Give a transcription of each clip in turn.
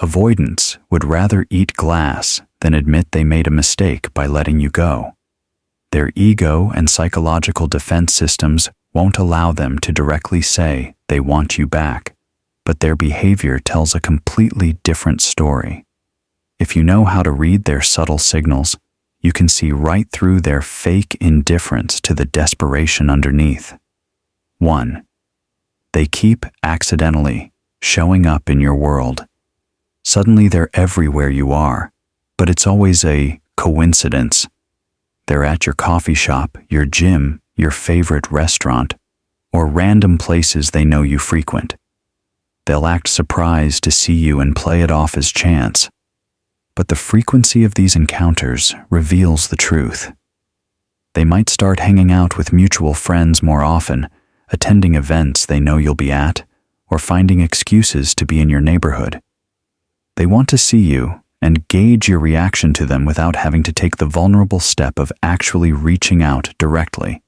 Avoidants would rather eat glass than admit they made a mistake by letting you go. Their ego and psychological defense systems won't allow them to directly say they want you back, but their behavior tells a completely different story. If you know how to read their subtle signals, you can see right through their fake indifference to the desperation underneath. 1. They keep accidentally showing up in your world. Suddenly they're everywhere you are, but it's always a coincidence. They're at your coffee shop, your gym, your favorite restaurant, or random places they know you frequent. They'll act surprised to see you and play it off as chance. But the frequency of these encounters reveals the truth. They might start hanging out with mutual friends more often, attending events they know you'll be at, or finding excuses to be in your neighborhood. They want to see you and gauge your reaction to them without having to take the vulnerable step of actually reaching out directly.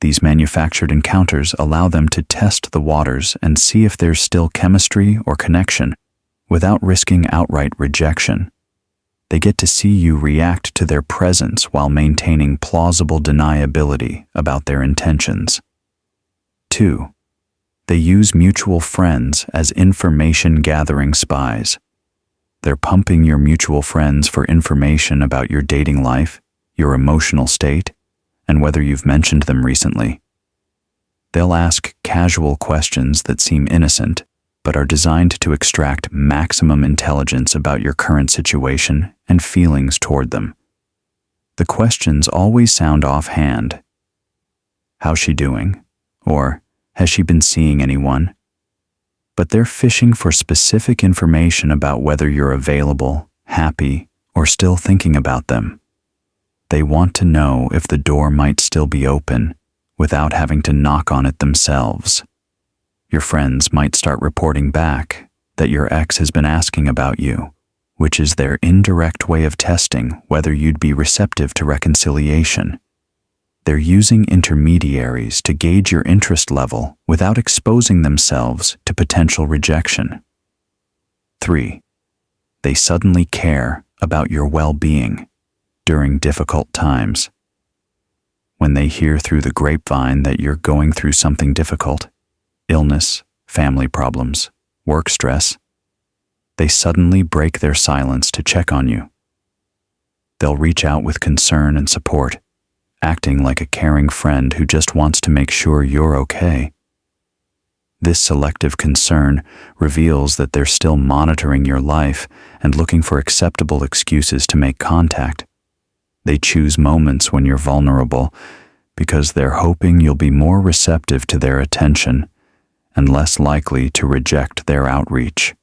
These manufactured encounters allow them to test the waters and see if there's still chemistry or connection without risking outright rejection. They get to see you react to their presence while maintaining plausible deniability about their intentions. 2. They use mutual friends as information-gathering spies. They're pumping your mutual friends for information about your dating life, your emotional state, and whether you've mentioned them recently. They'll ask casual questions that seem innocent, but are designed to extract maximum intelligence about your current situation and feelings toward them. The questions always sound offhand. How's she doing? Or, has she been seeing anyone? But they're fishing for specific information about whether you're available, happy, or still thinking about them. They want to know if the door might still be open without having to knock on it themselves. Your friends might start reporting back that your ex has been asking about you, which is their indirect way of testing whether you'd be receptive to reconciliation. They're using intermediaries to gauge your interest level without exposing themselves to potential rejection. 3. They suddenly care about your well-being during difficult times. When they hear through the grapevine that you're going through something difficult, illness, family problems, work stress, they suddenly break their silence to check on you. They'll reach out with concern and support, acting like a caring friend who just wants to make sure you're okay. This selective concern reveals that they're still monitoring your life and looking for acceptable excuses to make contact. They choose moments when you're vulnerable because they're hoping you'll be more receptive to their attention and less likely to reject their outreach.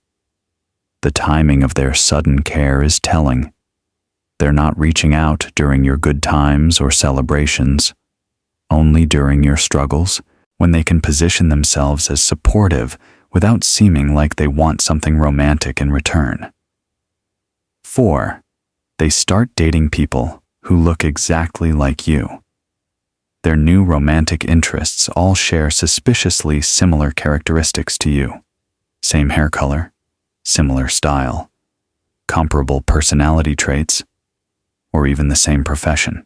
The timing of their sudden care is telling. They're not reaching out during your good times or celebrations, only during your struggles, when they can position themselves as supportive without seeming like they want something romantic in return. 4. They start dating people who look exactly like you. Their new romantic interests all share suspiciously similar characteristics to you. Same hair color, similar style, comparable personality traits, or even the same profession.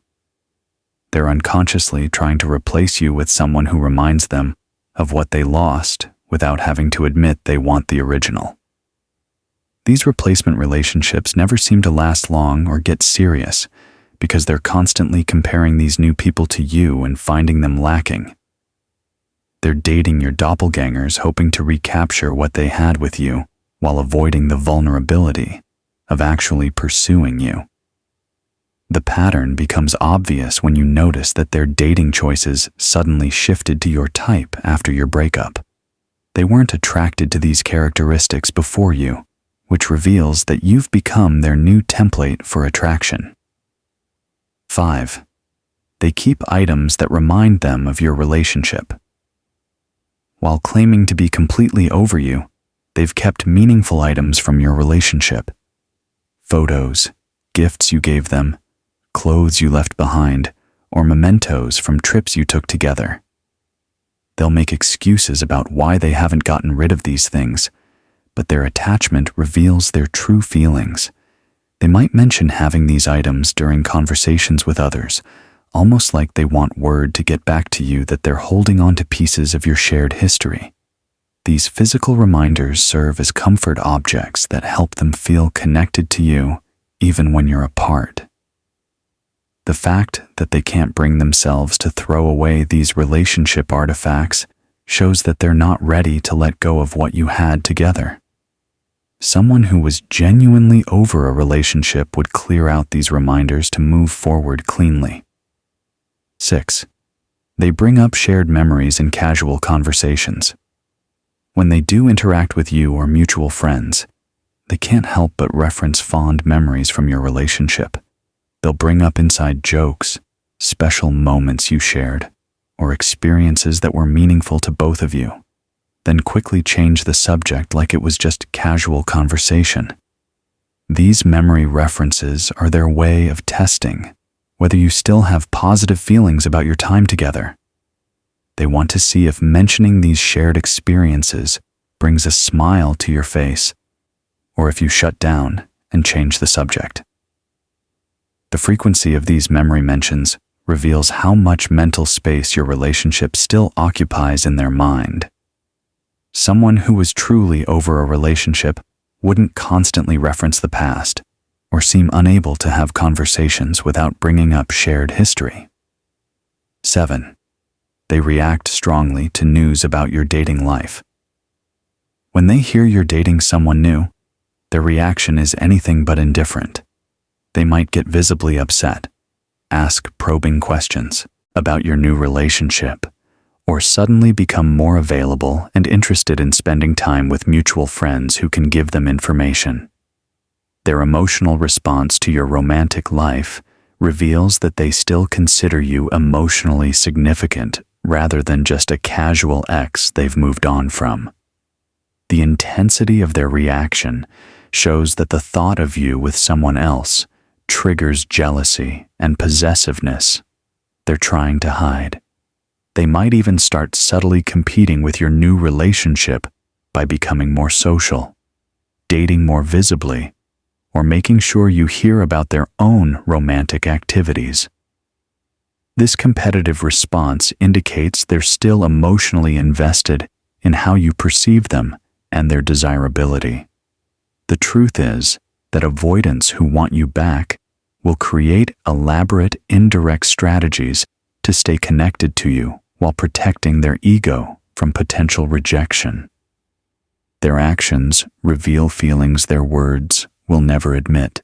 They're unconsciously trying to replace you with someone who reminds them of what they lost without having to admit they want the original. These replacement relationships never seem to last long or get serious because they're constantly comparing these new people to you and finding them lacking. They're dating your doppelgangers, hoping to recapture what they had with you while avoiding the vulnerability of actually pursuing you. The pattern becomes obvious when you notice that their dating choices suddenly shifted to your type after your breakup. They weren't attracted to these characteristics before you, which reveals that you've become their new template for attraction. 5. They keep items that remind them of your relationship. While claiming to be completely over you, they've kept meaningful items from your relationship. Photos, gifts you gave them, clothes you left behind, or mementos from trips you took together. They'll make excuses about why they haven't gotten rid of these things, but their attachment reveals their true feelings. They might mention having these items during conversations with others, almost like they want word to get back to you that they're holding on to pieces of your shared history. These physical reminders serve as comfort objects that help them feel connected to you, even when you're apart. The fact that they can't bring themselves to throw away these relationship artifacts shows that they're not ready to let go of what you had together. Someone who was genuinely over a relationship would clear out these reminders to move forward cleanly. 6. They bring up shared memories in casual conversations. When they do interact with you or mutual friends, they can't help but reference fond memories from your relationship. They'll bring up inside jokes, special moments you shared, or experiences that were meaningful to both of you, then quickly change the subject like it was just casual conversation. These memory references are their way of testing whether you still have positive feelings about your time together. They want to see if mentioning these shared experiences brings a smile to your face, or if you shut down and change the subject. The frequency of these memory mentions reveals how much mental space your relationship still occupies in their mind. Someone who was truly over a relationship wouldn't constantly reference the past or seem unable to have conversations without bringing up shared history. 7. They react strongly to news about your dating life. When they hear you're dating someone new, their reaction is anything but indifferent. They might get visibly upset, ask probing questions about your new relationship, or suddenly become more available and interested in spending time with mutual friends who can give them information. Their emotional response to your romantic life reveals that they still consider you emotionally significant rather than just a casual ex they've moved on from. The intensity of their reaction shows that the thought of you with someone else triggers jealousy and possessiveness they're trying to hide. They might even start subtly competing with your new relationship by becoming more social, dating more visibly, or making sure you hear about their own romantic activities. This competitive response indicates they're still emotionally invested in how you perceive them and their desirability. The truth is that avoidants who want you back will create elaborate indirect strategies to stay connected to you while protecting their ego from potential rejection. Their actions reveal feelings their words will never admit.